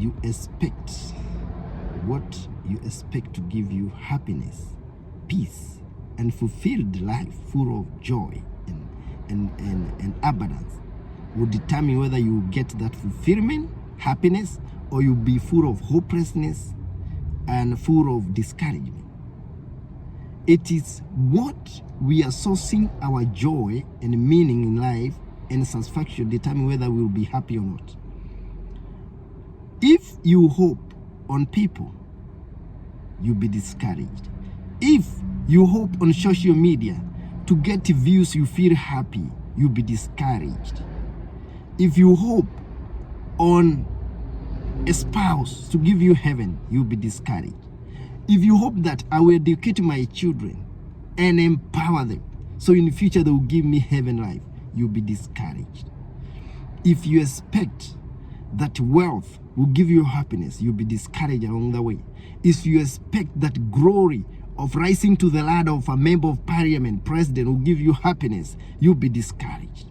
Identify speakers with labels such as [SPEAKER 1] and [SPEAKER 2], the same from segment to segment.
[SPEAKER 1] you expect, what you expect to give you happiness, peace, and fulfilled life full of joy and abundance will determine whether you get that fulfillment, happiness, or you'll be full of hopelessness and full of discouragement. It is what we are sourcing our joy and meaning in life and satisfaction determine whether we will be happy or not. If you hope on people, you'll be discouraged. If you hope on social media to get views, you feel happy, you'll be discouraged. If you hope on a spouse to give you heaven, you'll be discouraged. If you hope that I will educate my children and empower them, so in the future they will give me heaven life, you'll be discouraged. If you expect that wealth will give you happiness, you'll be discouraged along the way. If you expect that glory of rising to the ladder of a member of parliament, president, will give you happiness, you'll be discouraged.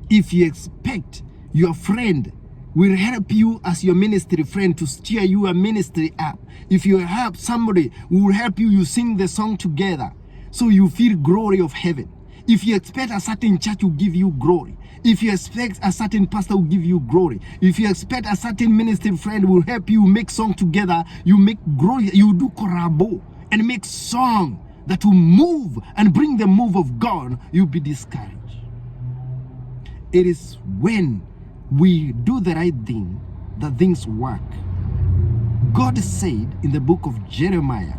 [SPEAKER 1] If you expect your friend will help you as your ministry friend to steer your ministry up, if you have somebody who will help you, you sing the song together, so you feel glory of heaven. If you expect a certain church will give you glory, if you expect a certain pastor will give you glory, if you expect a certain ministry friend will help you make song together, you make glory, you do korabo and make song that will move and bring the move of God, you'll be discouraged. It is when we do the right thing that things work. God said in the book of Jeremiah,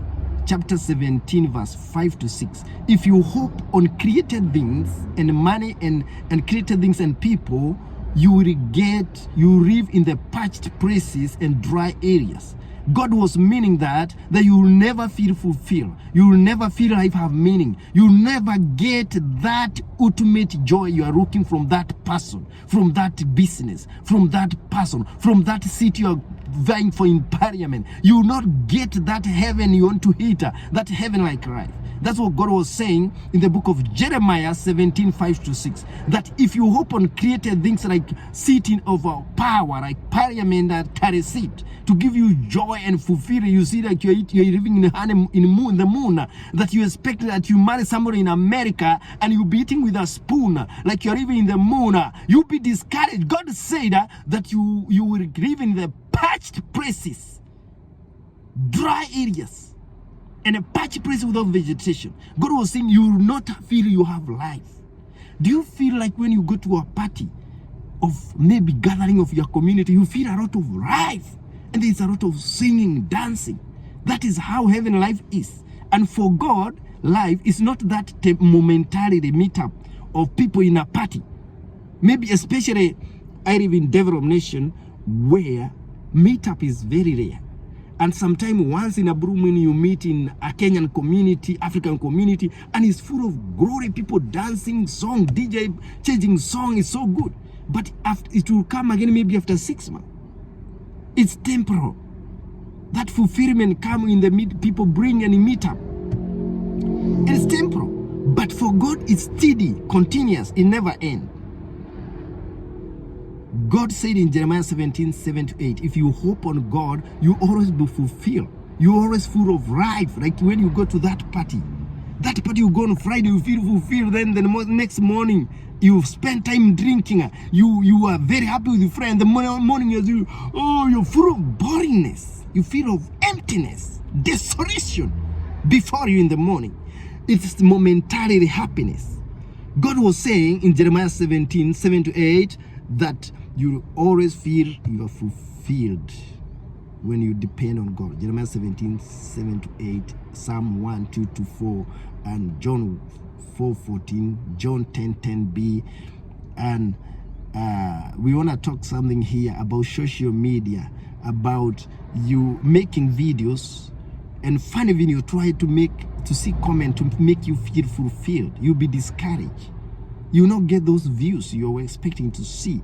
[SPEAKER 1] chapter 17, verse 5 to 6, if you hope on created things and money and created things and people, you live in the parched places and dry areas. God was meaning that you will never feel fulfilled. You will never feel life have meaning. You will never get that ultimate joy you are looking from that person, from that business, from that person, from that city you are vying for in parliament. You will not get that heaven you want to hit, that heaven-like life. That's what God was saying in the book of Jeremiah 17, 5 to 6. That if you hope on created things like sitting of power, like parliament that carry seat, to give you joy and fulfill, you see like you're living in the moon, that you expect that you marry somebody in America and you'll be eating with a spoon, like you're living in the moon, you'll be discouraged. God said that you will live in the parched places, dry areas, and a patchy place without vegetation. God was saying you will not feel you have life. Do you feel like when you go to a party of maybe gathering of your community, you feel a lot of life and there's a lot of singing, dancing? That is how heaven life is. And for God, life is not that momentarily meetup of people in a party. Maybe especially I live in developed nation where meetup is very rare. And sometimes once in a blue moon you meet in a Kenyan community, African community, and it's full of glory, people dancing, song, DJ changing song is so good. But after, it will come again maybe after 6 months. It's temporal. That fulfillment comes in the people bring and meet up. It's temporal. But for God, it's steady, continuous, it never ends. God said in Jeremiah 17, 7 to 8, if you hope on God, you always be fulfilled. You always full of life. Like when you go to that party you go on Friday, you feel fulfilled. Then the next morning, you spend time drinking. You are very happy with your friend. The morning you're full of boringness. You feel of emptiness, desolation before you in the morning. It's momentary happiness. God was saying in Jeremiah 17, 7 to 8, that you always feel you are fulfilled when you depend on God. Jeremiah 17, 7 to 8, Psalm 1, 2 to 4, and John 4, 14, John 10, 10b. And we want to talk something here about social media, about you making videos and funny video, try to see comment to make you feel fulfilled. You'll be discouraged. You will not get those views you were expecting to see.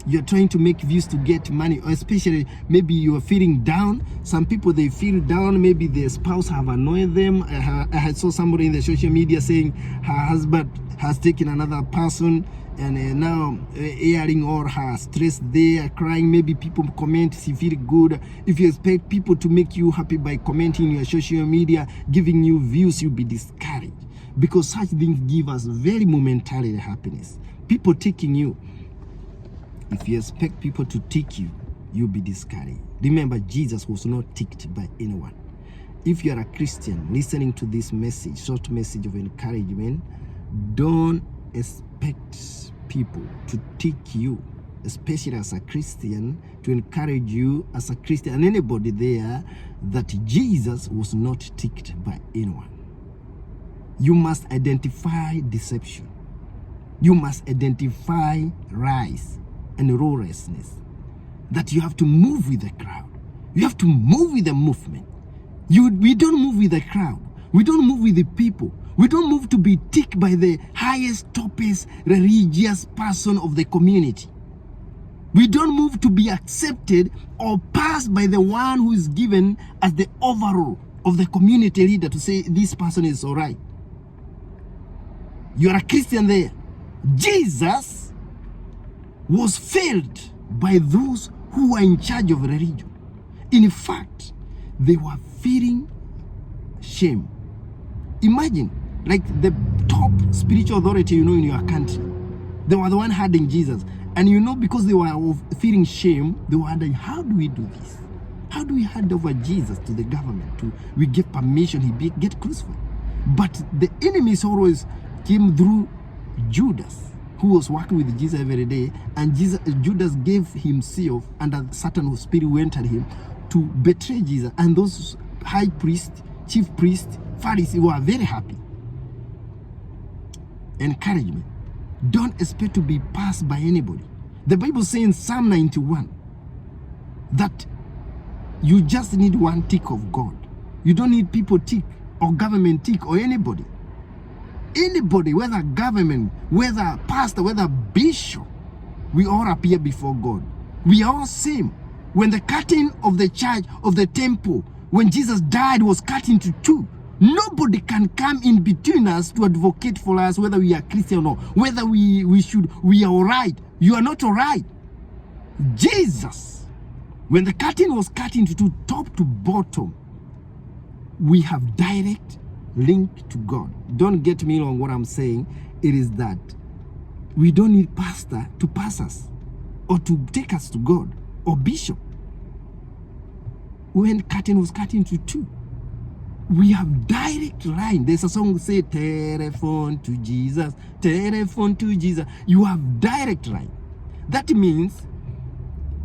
[SPEAKER 1] You're trying to make views to get money, or especially maybe you are feeling down. Some people, they feel down, maybe their spouse have annoyed them. I saw somebody in the social media saying her husband has taken another person and now airing all her stress there, crying. Maybe people comment, she feel good. If you expect people to make you happy by commenting your social media, giving you views, you'll be discouraged, because such things give us very momentary happiness. People taking you. If you expect people to take you, you'll be discouraged. Remember, Jesus was not ticked by anyone. If you are a Christian listening to this message, short message of encouragement, don't expect people to take you, especially as a Christian, to encourage you as a Christian and anybody there, that Jesus was not ticked by anyone. You must identify deception. You must identify rise and lawlessness. That you have to move with the crowd. You have to move with the movement. We don't move with the crowd. We don't move with the people. We don't move to be ticked by the highest, toppest religious person of the community. We don't move to be accepted or passed by the one who is given as the overall of the community leader to say this person is all right. You are a Christian there. Jesus was failed by those who were in charge of religion. In fact, they were feeling shame. Imagine, like the top spiritual authority, in your country, they were the one hiding Jesus. And because they were feeling shame, they were wondering, how do we do this? How do we hand over Jesus to the government? We give permission, he get crucified. But the enemies always came through Judas, who was working with Jesus every day, and Judas gave himself, and a certain spirit went at him to betray Jesus. And those high priests, chief priests, Pharisees were very happy. Encouragement. Don't expect to be passed by anybody. The Bible says in Psalm 91 that you just need one tick of God. You don't need people tick or government tick or anybody. Anybody, whether government, whether pastor, whether bishop, we all appear before God. We are all same. When the curtain of the church, of the temple, when Jesus died, was cut into two. Nobody can come in between us to advocate for us, whether we are Christian or not, whether we are all right. You are not all right. Jesus, when the curtain was cut into two, top to bottom, we have direct link to God. Don't get me wrong, what I'm saying, it is that we don't need pastor to pass us or to take us to God or bishop. When curtain was cut into two, we have direct line. There's a song that says, telephone to Jesus, telephone to Jesus. You have direct line. That means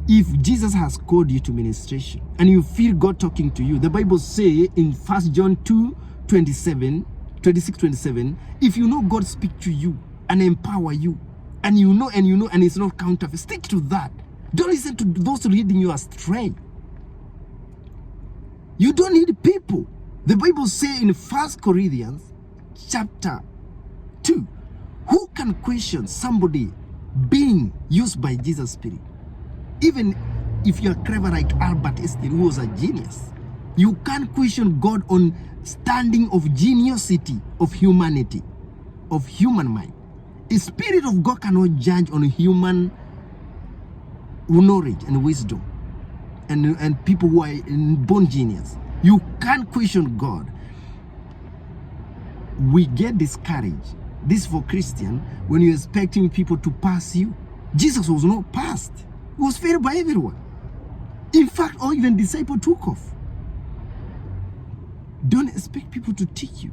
[SPEAKER 1] if Jesus has called you to ministration and you feel God talking to you, the Bible says in 1 John 2:26, 27, if you know God speak to you and empower you, and you know, and it's not counterfeit, stick to that. Don't listen to those leading you astray. You don't need people. The Bible says in 1 Corinthians chapter 2, who can question somebody being used by Jesus' Spirit? Even if you're clever like Albert Einstein, who was a genius, you can't question God on standing of geniusity of humanity, of human mind. The Spirit of God cannot judge on human knowledge and wisdom and people who are born genius. You can't question God. We get discouraged. This for Christian, when you're expecting people to pass you. Jesus was not passed. He was failed by everyone. In fact, or even disciple took off. Don't expect people to take you,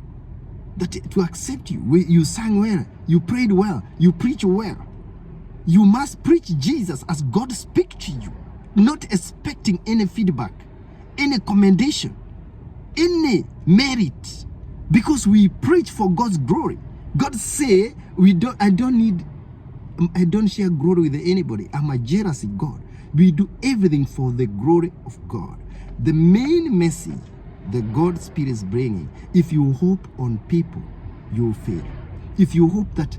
[SPEAKER 1] to accept you. You sang well, you prayed well, you preach well. You must preach Jesus as God speaks to you, not expecting any feedback, any commendation, any merit, because we preach for God's glory. God say I don't share glory with anybody. I'm a jealous God. We do everything for the glory of God. The main message that God's Spirit is bringing, if you hope on people, you'll fail. If you hope that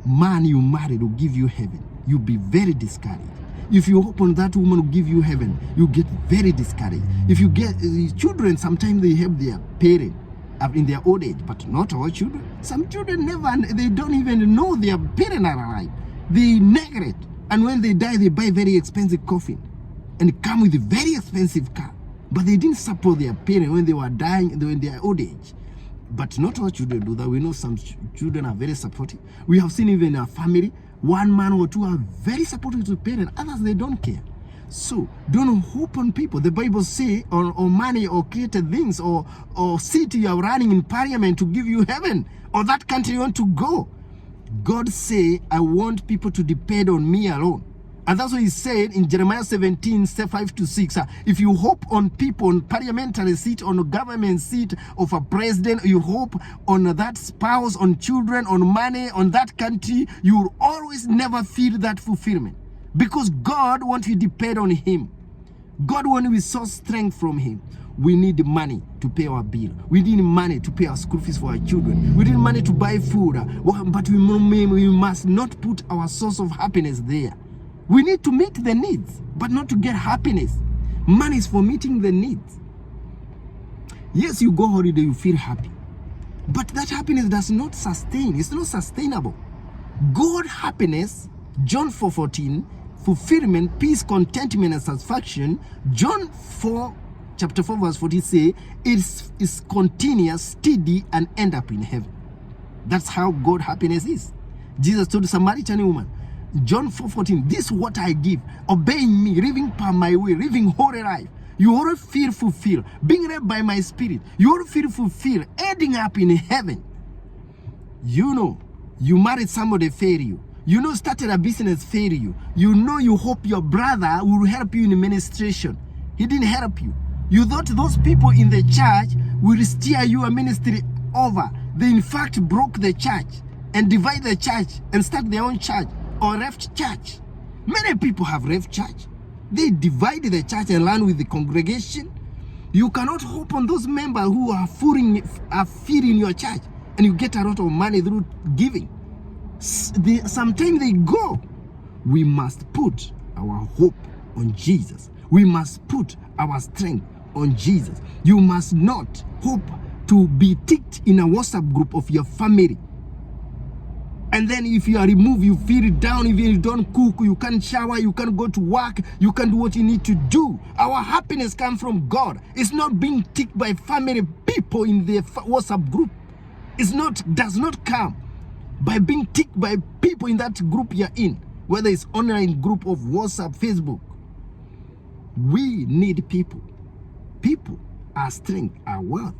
[SPEAKER 1] man you married will give you heaven, you'll be very discouraged. If you hope on that woman will give you heaven, you get very discouraged. If you get children, sometimes they help their parent in their old age, but not all children. Some children they don't even know their parents are alive. They neglect, and when they die, they buy very expensive coffin and come with a very expensive car. But they didn't support their parents when they were dying, they were in their old age. But not all children do that. We know some children are very supportive. We have seen even in our family, one man or two are very supportive to parents, others they don't care. So don't hope on people. The Bible say on money or created things or city you are running in parliament to give you heaven or that country you want to go. God say, I want people to depend on me alone. And that's what he said in Jeremiah 17, 5-6. If you hope on people, on parliamentary seat, on a government seat of a president, you hope on that spouse, on children, on money, on that country, you will always never feel that fulfillment. Because God wants you to depend on him. God wants you to source strength from him. We need money to pay our bill. We need money to pay our school fees for our children. We need money to buy food. But we must not put our source of happiness there. We need to meet the needs, but not to get happiness. Money is for meeting the needs. Yes, you go holiday, you feel happy. But that happiness does not sustain. It's not sustainable. God happiness, John 4:14, fulfillment, peace, contentment, and satisfaction. John 4, chapter 4, verse 40 say, it's continuous, steady, and end up in heaven. That's how God happiness is. Jesus told the Samaritan woman, John 4:14, this is what I give, obeying me, living by my way, living holy life. You already feel fulfilled, being led by my spirit. You already feel fulfilled, ending up in heaven. You know, you married somebody, fail you. You know, started a business, fail you. You know, you hope your brother will help you in administration. He didn't help you. You thought those people in the church will steer your ministry over. They in fact broke the church and divide the church and start their own church or left church. Many people have left church. They divided the church and learn with the congregation. You cannot hope on those members who are feeding your church, and you get a lot of money through giving. Sometimes they go. We must put our hope on Jesus. We must put our strength on Jesus. You must not hope to be ticked in a WhatsApp group of your family. And then if you are removed, you feel down. If you don't cook, you can't shower, you can't go to work, you can't do what you need to do. Our happiness comes from God. It's not being ticked by family people in the WhatsApp group. Does not come by being ticked by people in that group you're in, whether it's online group of WhatsApp, Facebook. We need people. People are strength, are wealth.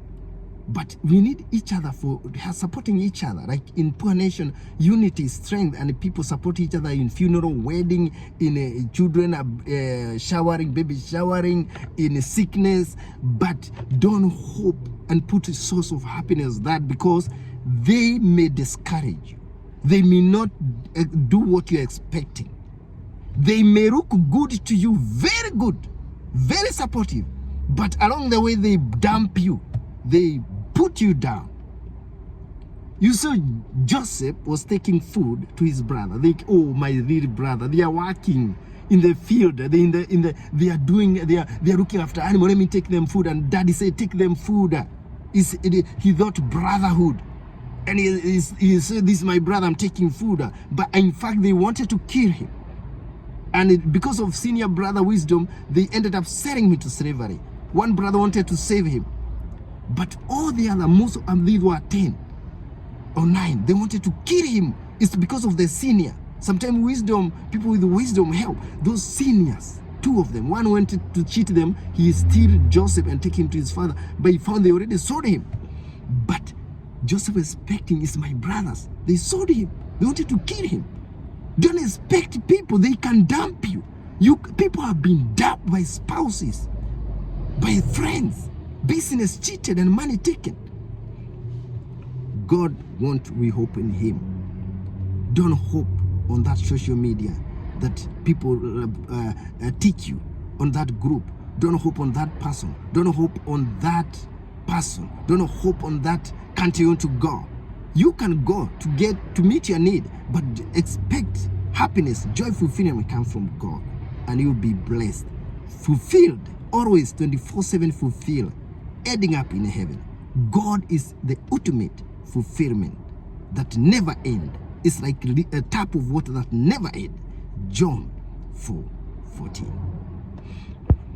[SPEAKER 1] But we need each other for supporting each other. Like in Poor Nation, unity, strength, and people support each other in funeral, wedding, in children showering, baby showering, in sickness. But don't hope and put a source of happiness that, because they may discourage you. They may not do what you're expecting. They may look good to you, very good, very supportive. But along the way, they dump you. They put you down. You saw Joseph was taking food to his brother. Oh, my little brother, they are working in the field. They are looking after animals. Let me take them food. And daddy said, take them food. He thought brotherhood. And he said, this is my brother, I'm taking food. But in fact, they wanted to kill him. And because of senior brother wisdom, they ended up selling him to slavery. One brother wanted to save him. But all the other, most of them, these were 10 or 9. They wanted to kill him. It's because of the senior. Sometimes wisdom, people with wisdom help. Those seniors, 2 of them. One wanted to cheat them. He steal Joseph and take him to his father. But he found they already sold him. But Joseph was expecting, it's my brothers. They sold him. They wanted to kill him. Don't expect people. They can dump you. People have been dumped by spouses, by friends. Business cheated and money taken. God wants we hope in him. Don't hope on that social media that people teach you, on that group. Don't hope on that person. Don't hope on that person. Don't hope on that country you want to go. You can go to meet your need, but expect happiness, joy, fulfillment come from God, and you'll be blessed, fulfilled, always 24/7 fulfilled, ending up in heaven.
[SPEAKER 2] God is the ultimate fulfillment that never end. It's like a tap of water that never end. John 4:14.